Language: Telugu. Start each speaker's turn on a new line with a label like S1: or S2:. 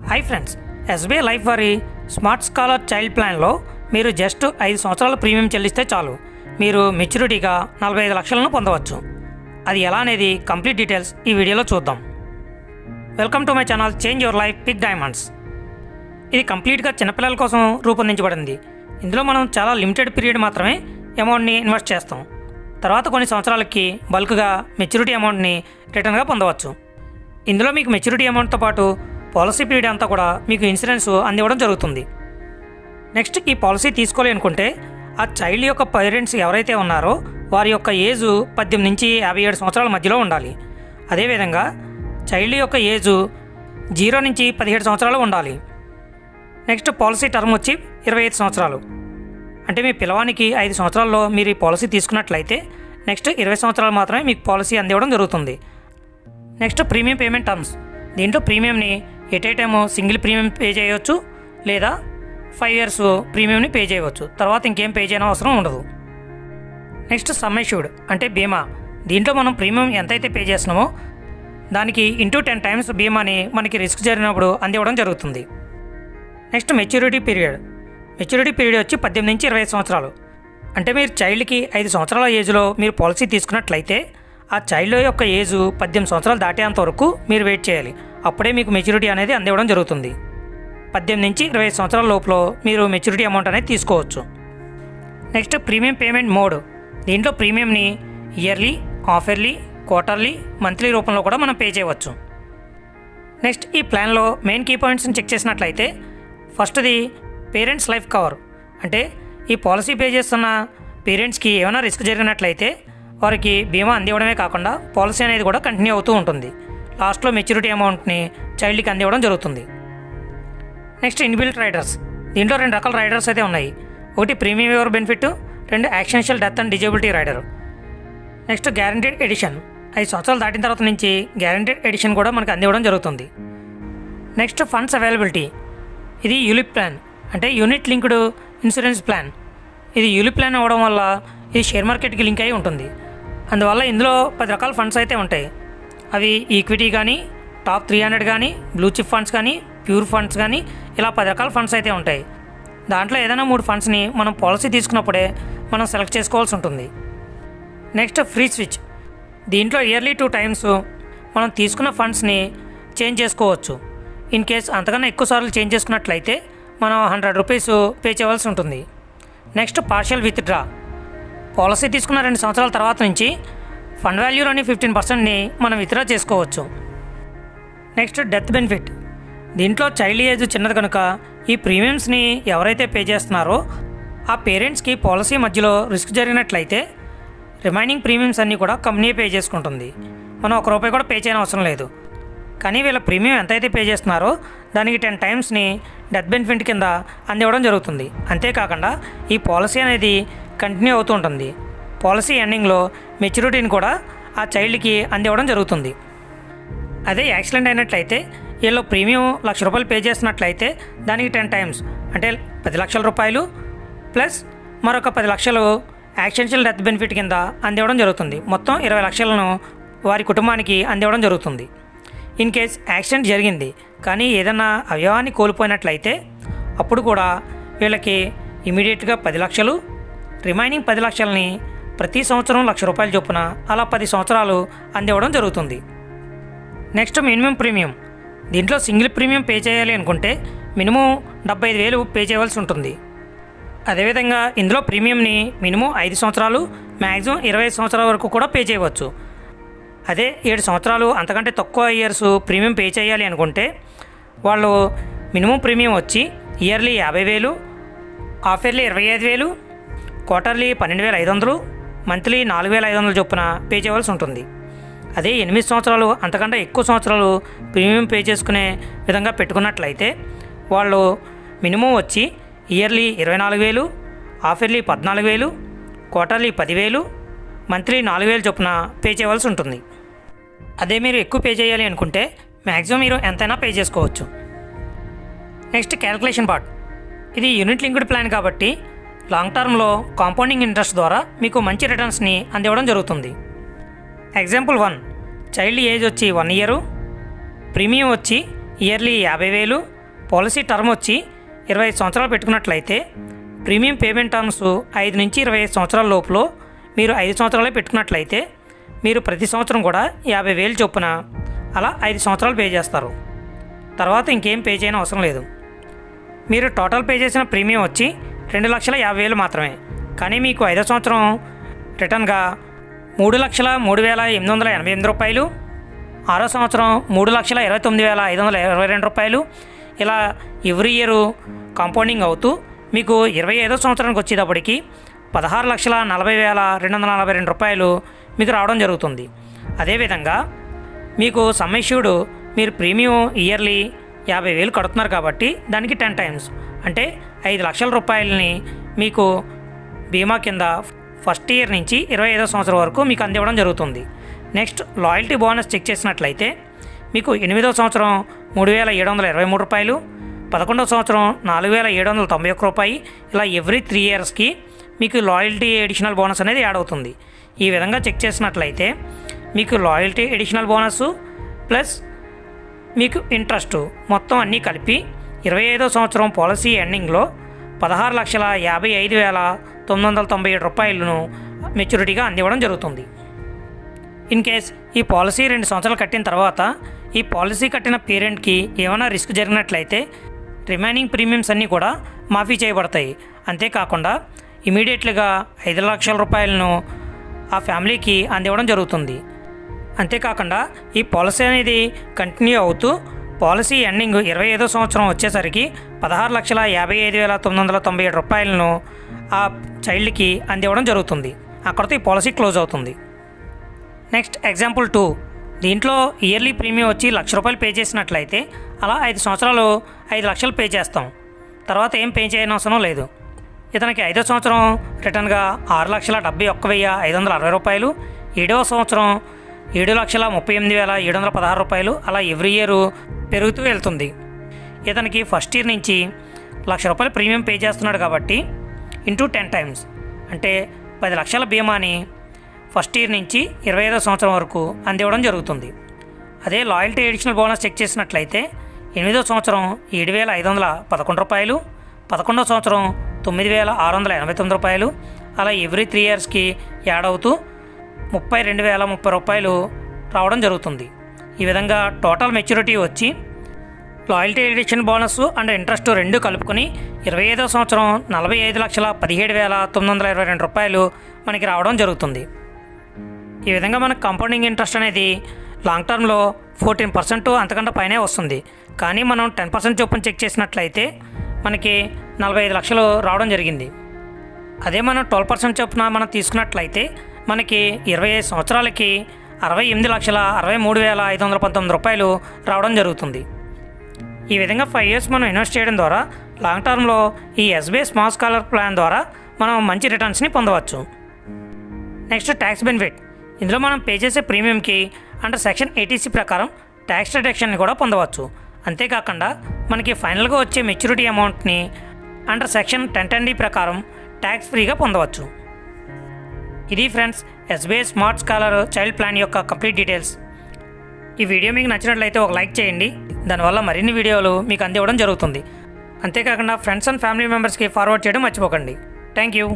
S1: హాయ్ ఫ్రెండ్స్, ఎస్బీఐ లైఫ్ వారి స్మార్ట్ స్కాలర్ చైల్డ్ ప్లాన్లో మీరు జస్ట్ 5 సంవత్సరాల ప్రీమియం చెల్లిస్తే చాలు మీరు మెచ్యూరిటీగా 45 లక్షలను పొందవచ్చు. అది ఎలా అనేది కంప్లీట్ డీటెయిల్స్ ఈ వీడియోలో చూద్దాం. Welcome to my channel change your life big diamonds. ఇది కంప్లీట్గా చిన్నపిల్లల కోసం రూపొందించబడింది. ఇందులో మనం చాలా లిమిటెడ్ పీరియడ్ మాత్రమే అమౌంట్ని ఇన్వెస్ట్ చేస్తాం. తర్వాత కొన్ని సంవత్సరాలకి బల్క్గా మెచ్యూరిటీ అమౌంట్ని రిటర్న్గా పొందవచ్చు. ఇందులో మీకు మెచ్యూరిటీ అమౌంట్తో పాటు పాలసీ పీరియడ్ అంతా కూడా మీకు ఇన్సూరెన్స్ అందివ్వడం జరుగుతుంది. నెక్స్ట్, ఈ పాలసీ తీసుకోవాలి అనుకుంటే ఆ చైల్డ్ యొక్క పేరెంట్స్ ఎవరైతే ఉన్నారో వారి యొక్క ఏజ్ 18 నుంచి 57 సంవత్సరాల మధ్యలో ఉండాలి. అదేవిధంగా చైల్డ్ యొక్క ఏజ్ 0 నుంచి 17 సంవత్సరాలు ఉండాలి. నెక్స్ట్, పాలసీ టర్మ్ వచ్చి 25 సంవత్సరాలు. అంటే మీ పిల్లవానికి 5 సంవత్సరాల్లో మీరు ఈ పాలసీ తీసుకున్నట్లయితే నెక్స్ట్ 20 సంవత్సరాలు మాత్రమే మీకు పాలసీ అందివ్వడం జరుగుతుంది. Next, premium payment terms. దీంట్లో ప్రీమియంని at a time single premium pay చేయవచ్చు, లేదా 5 years ప్రీమియంని పే చేయవచ్చు. తర్వాత ఇంకేం పే చేయడం అవసరం ఉండదు. నెక్స్ట్, సమ్ అష్యూర్డ్ అంటే బీమా. దీంట్లో మనం ప్రీమియం ఎంతైతే పే చేస్తున్నామో దానికి ఇంటూ 10 times బీమాని మనకి రిస్క్ జరిగినప్పుడు అందివ్వడం జరుగుతుంది. Next, maturity period. Maturity period వచ్చి 18 నుంచి 25 సంవత్సరాలు. అంటే మీరు చైల్డ్కి 5 సంవత్సరాల ఏజ్లో మీరు పాలసీ తీసుకున్నట్లయితే ఆ చైల్డ్ యొక్క ఏజ్ 18 సంవత్సరాలు దాటేంత వరకు మీరు వెయిట్ చేయాలి. అప్పుడే మీకు మెచ్యూరిటీ అనేది అందివ్వడం జరుగుతుంది. 18 నుంచి 20 సంవత్సరాల లోపల మీరు మెచ్యూరిటీ అమౌంట్ అనేది తీసుకోవచ్చు. Next, premium payment mode. దీంట్లో ప్రీమియంని yearly, half yearly, quarterly, monthly రూపంలో కూడా మనం పే చేయవచ్చు. నెక్స్ట్, ఈ ప్లాన్లో మెయిన్ కీ పాయింట్స్ని చెక్ చేసినట్లయితే ఫస్ట్ది పేరెంట్స్ లైఫ్ కవర్. అంటే ఈ పాలసీ పే చేస్తున్న పేరెంట్స్కి ఏమైనా రిస్క్ జరిగినట్లయితే వారికి బీమా అందివ్వడమే కాకుండా పాలసీ అనేది కూడా కంటిన్యూ అవుతూ ఉంటుంది. లాస్ట్లో మెచ్యూరిటీ అమౌంట్ని చైల్డ్కి అందివ్వడం జరుగుతుంది. Next, inbuilt riders. దీంట్లో 2 రకాల రైడర్స్ అయితే ఉన్నాయి. ఒకటి premium your benefit, 2 accidental death and disability rider. Next, guaranteed addition. 5 సంవత్సరాలు దాటిన తర్వాత నుంచి గ్యారంటీడ్ ఎడిషన్ కూడా మనకు అందివ్వడం జరుగుతుంది. Next, funds availability. ఇది యూలిప్ ప్లాన్, అంటే యూనిట్ లింక్డ్ ఇన్సూరెన్స్ ప్లాన్. ఇది యూలిప్ ప్లాన్ అవ్వడం వల్ల ఇది షేర్ మార్కెట్కి లింక్ అయి ఉంటుంది. అందువల్ల ఇందులో 10 రకాల ఫండ్స్ అయితే ఉంటాయి. అవి ఈక్విటీ కానీ, టాప్ 300 కానీ, బ్లూ చిప్ ఫండ్స్ కానీ, ప్యూర్ ఫండ్స్ కానీ, ఇలా 10 రకాల ఫండ్స్ అయితే ఉంటాయి. దాంట్లో ఏదైనా 3 ఫండ్స్ని మనం పాలసీ తీసుకున్నప్పుడే మనం సెలెక్ట్ చేసుకోవాల్సి ఉంటుంది. Next, free switch. దీంట్లో ఇయర్లీ 2 times మనం తీసుకున్న ఫండ్స్ని చేంజ్ చేసుకోవచ్చు. ఇన్ కేస్ అంతకన్నా ఎక్కువ సార్లు చేంజ్ చేసుకున్నట్లయితే మనం 100 రూపీస్ పే చేయవలసి ఉంటుంది. Next, partial withdraw. పాలసీ తీసుకున్న 2 సంవత్సరాల తర్వాత నుంచి ఫండ్ వాల్యూలోని 15%ని మనం విత్డ్రా చేసుకోవచ్చు. Next, death benefit. దీంట్లో చైల్డ్ ఏజ్ చిన్నది కనుక ఈ ప్రీమియమ్స్ని ఎవరైతే పే చేస్తున్నారో ఆ పేరెంట్స్కి పాలసీ మధ్యలో రిస్క్ జరిగినట్లయితే రిమైనింగ్ ప్రీమియమ్స్ అన్నీ కూడా కంపెనీ పే చేసుకుంటుంది. మనం 1 రూపాయి కూడా పే చేయని అవసరం లేదు. కానీ వీళ్ళ ప్రీమియం ఎంతైతే పే చేస్తున్నారో దానికి 10 timesని డెత్ బెనిఫిట్ కింద అందివ్వడం జరుగుతుంది. అంతేకాకుండా ఈ పాలసీ అనేది కంటిన్యూ అవుతూ ఉంటుంది. పాలసీ ఎండింగ్లో మెచ్యూరిటీని కూడా ఆ చైల్డ్కి అందివ్వడం జరుగుతుంది. అదే యాక్సిడెంట్ అయినట్లయితే వీళ్ళు ప్రీమియం 1,00,000 రూపాయలు పే చేస్తున్నట్లయితే దానికి 10 times అంటే 10 లక్షల రూపాయలు ప్లస్ మరొక 10 లక్షలు యాక్సిడెన్షియల్ డెత్ బెనిఫిట్ కింద అందివ్వడం జరుగుతుంది. మొత్తం 20 లక్షలను వారి కుటుంబానికి అందివ్వడం జరుగుతుంది. ఇన్ కేస్ యాక్సిడెంట్ జరిగింది కానీ ఏదైనా అవయవాన్ని కోల్పోయినట్లయితే అప్పుడు కూడా వీళ్ళకి ఇమీడియట్గా 10 లక్షలు, రిమైనింగ్ 10 లక్షలని ప్రతి సంవత్సరం 1,00,000 రూపాయలు చొప్పున అలా 10 సంవత్సరాలు అందివ్వడం జరుగుతుంది. Next, minimum premium. దీంట్లో సింగిల్ ప్రీమియం పే చేయాలి అనుకుంటే మినిమం 75,000 పే చేయవలసి ఉంటుంది. అదేవిధంగా ఇందులో ప్రీమియంని మినిమం 5 సంవత్సరాలు, మ్యాక్సిమం 25 సంవత్సరాల వరకు కూడా పే చేయవచ్చు. అదే 7 సంవత్సరాలు అంతకంటే తక్కువ ఇయర్స్ ప్రీమియం పే చేయాలి అనుకుంటే వాళ్ళు మినిమం ప్రీమియం వచ్చి yearly 50,000, half yearly 25,000, quarterly 12,500, monthly 4,500 చొప్పున పే చేయవలసి ఉంటుంది. అదే 8 సంవత్సరాలు అంతకంటే ఎక్కువ సంవత్సరాలు ప్రీమియం పే చేసుకునే విధంగా పెట్టుకున్నట్లయితే వాళ్ళు మినిమం వచ్చి yearly 24,000, half yearly 14,000, quarterly 10,000, monthly 4,000 చొప్పున పే చేయవలసి ఉంటుంది. అదే మీరు ఎక్కువ పే చేయాలి అనుకుంటే మ్యాక్సిమం మీరు ఎంతైనా పే చేసుకోవచ్చు. Next, calculation part. ఇది యూనిట్ లింక్డ్ ప్లాన్ కాబట్టి లాంగ్ టర్మ్లో కాంపౌండింగ్ ఇంట్రెస్ట్ ద్వారా మీకు మంచి రిటర్న్స్ని అందివ్వడం జరుగుతుంది. ఎగ్జాంపుల్ 1, చైల్డ్ ఏజ్ వచ్చి 1 year, ప్రీమియం వచ్చి ఇయర్లీ 50,000, పాలసీ టర్మ్ వచ్చి 25 సంవత్సరాలు పెట్టుకున్నట్లయితే ప్రీమియం పేమెంట్ టర్మ్స్ 5 నుంచి 25 సంవత్సరాల లోపులో మీరు 5 సంవత్సరాలే పెట్టుకున్నట్లయితే మీరు ప్రతి సంవత్సరం కూడా 50,000 చొప్పున అలా 5 సంవత్సరాలు పే చేస్తారు. తర్వాత ఇంకేం పే చేయని అవసరం లేదు. మీరు టోటల్ పే చేసిన ప్రీమియం వచ్చి 2,50,000 మాత్రమే. కానీ మీకు 5వ సంవత్సరం రిటర్న్గా 3,03,888 రూపాయలు, 6వ సంవత్సరం 3,29,522 రూపాయలు, ఇలా ఎవ్రీ ఇయర్ కాంపౌండింగ్ అవుతూ మీకు 25వ సంవత్సరానికి వచ్చేటప్పటికి 16,40,242 రూపాయలు మీకు రావడం జరుగుతుంది. అదేవిధంగా మీకు సమ్ ఇష్యూడ్ మీరు ప్రీమియం ఇయర్లీ 50,000 కడుతున్నారు కాబట్టి దానికి 10 టైమ్స్ అంటే 5 లక్షల రూపాయలని మీకు బీమా కింద ఫస్ట్ ఇయర్ నుంచి 25వ సంవత్సరం వరకు మీకు అందివ్వడం జరుగుతుంది. నెక్స్ట్ లాయల్టీ బోనస్ చెక్ చేసినట్లయితే మీకు 8వ సంవత్సరం 3,723 రూపాయలు, 11వ సంవత్సరం 4,791 రూపాయి, ఇలా ఎవ్రీ 3 ఇయర్స్కి మీకు లాయల్టీ ఎడిషనల్ బోనస్ అనేది యాడ్ అవుతుంది. ఈ విధంగా చెక్ చేసినట్లయితే మీకు లాయల్టీ ఎడిషనల్ బోనస్ ప్లస్ మీకు ఇంట్రెస్ట్ మొత్తం అన్నీ కలిపి 25వ సంవత్సరం పాలసీ ఎండింగ్లో 16,55,997 రూపాయలను మెచ్యూరిటీగా అందివ్వడం జరుగుతుంది. ఇన్ కేస్ ఈ పాలసీ 2 సంవత్సరాలు కట్టిన తర్వాత ఈ పాలసీ కట్టిన పేరెంట్కి ఏమైనా రిస్క్ జరిగినట్లయితే రిమైనింగ్ ప్రీమియమ్స్ అన్నీ కూడా మాఫీ చేయబడతాయి. అంతేకాకుండా ఇమీడియట్లీగా 5 లక్షల రూపాయలను ఆ ఫ్యామిలీకి అందివ్వడం జరుగుతుంది. అంతేకాకుండా ఈ పాలసీ అనేది కంటిన్యూ అవుతూ పాలసీ ఎండింగ్ 25వ సంవత్సరం వచ్చేసరికి 16,55,997 రూపాయలను ఆ చైల్డ్కి అందివ్వడం జరుగుతుంది. అక్కడితో ఈ పాలసీ క్లోజ్ అవుతుంది. Next example 2. దీంట్లో ఇయర్లీ ప్రీమియం వచ్చి 1,00,000 రూపాయలు పే చేసినట్లయితే అలా 5 సంవత్సరాలు 5 లక్షలు పే చేస్తాం. తర్వాత ఏం పే చేయని అవసరం లేదు. ఇతనికి 5వ సంవత్సరం రిటర్న్గా 6,71,560 రూపాయలు, 7వ సంవత్సరం 7,38,716 రూపాయలు, అలా ఎవ్రీ ఇయర్ పెరుగుతూ వెళ్తుంది. ఇతనికి ఫస్ట్ ఇయర్ నుంచి 1,00,000 రూపాయలు ప్రీమియం పే చేస్తున్నాడు కాబట్టి ఇంటూ 10 టైమ్స్ అంటే 10 లక్షల బీమాని ఫస్ట్ ఇయర్ నుంచి 25వ సంవత్సరం వరకు అందివ్వడం జరుగుతుంది. అదే లాయల్టీ ఎడిషనల్ బోనస్ చెక్ చేసినట్లయితే 8వ సంవత్సరం 7,511 రూపాయలు, 11వ సంవత్సరం 9,689 రూపాయలు, అలా ఎవ్రీ 3 ఇయర్స్కి యాడ్ అవుతూ 32,030 రూపాయలు రావడం జరుగుతుంది. ఈ విధంగా టోటల్ మెచ్యూరిటీ వచ్చి loyalty addition bonus and interest రెండు కలుపుకొని 25వ సంవత్సరం 45,17,922 రూపాయలు మనకి రావడం జరుగుతుంది. ఈ విధంగా మనకు కాంపౌండింగ్ ఇంట్రెస్ట్ అనేది లాంగ్ టర్మ్లో 14% అంతకంటే పైనే వస్తుంది. కానీ మనం 10% చొప్పున చెక్ చేసినట్లయితే మనకి 45 లక్షలు రావడం జరిగింది. అదే మనం 12% చొప్పున మనం తీసుకున్నట్లయితే మనకి 25 సంవత్సరాలకి 68,63,519 రూపాయలు రావడం జరుగుతుంది. ఈ విధంగా 5 ఇయర్స్ మనం ఇన్వెస్ట్ చేయడం ద్వారా లాంగ్ టర్మ్లో ఈ ఎస్బీఐ స్మాల్ స్కాలర్ ప్లాన్ ద్వారా మనం మంచి రిటర్న్స్ని పొందవచ్చు. Next tax benefit. ఇందులో మనం పే చేసే ప్రీమియంకి అండర్ సెక్షన్ 80C ప్రకారం ట్యాక్స్ డిడక్షన్ని కూడా పొందవచ్చు. అంతేకాకుండా మనకి ఫైనల్గా వచ్చే మెచ్యూరిటీ అమౌంట్ని అండర్ సెక్షన్ 1010D ప్రకారం ట్యాక్స్ ఫ్రీగా పొందవచ్చు. ఇది friends SBI smart scholar child plan యొక్క కంప్లీట్ డీటెయిల్స్. ఈ వీడియో మీకు నచ్చినట్లయితే ఒక లైక్ చేయండి. దానివల్ల మరిన్ని వీడియోలు మీకు అందివ్వడం జరుగుతుంది. అంతేకాకుండా ఫ్రెండ్స్ అండ్ ఫ్యామిలీ మెంబర్స్కి ఫార్వర్డ్ చేయడం మర్చిపోకండి. Thank you.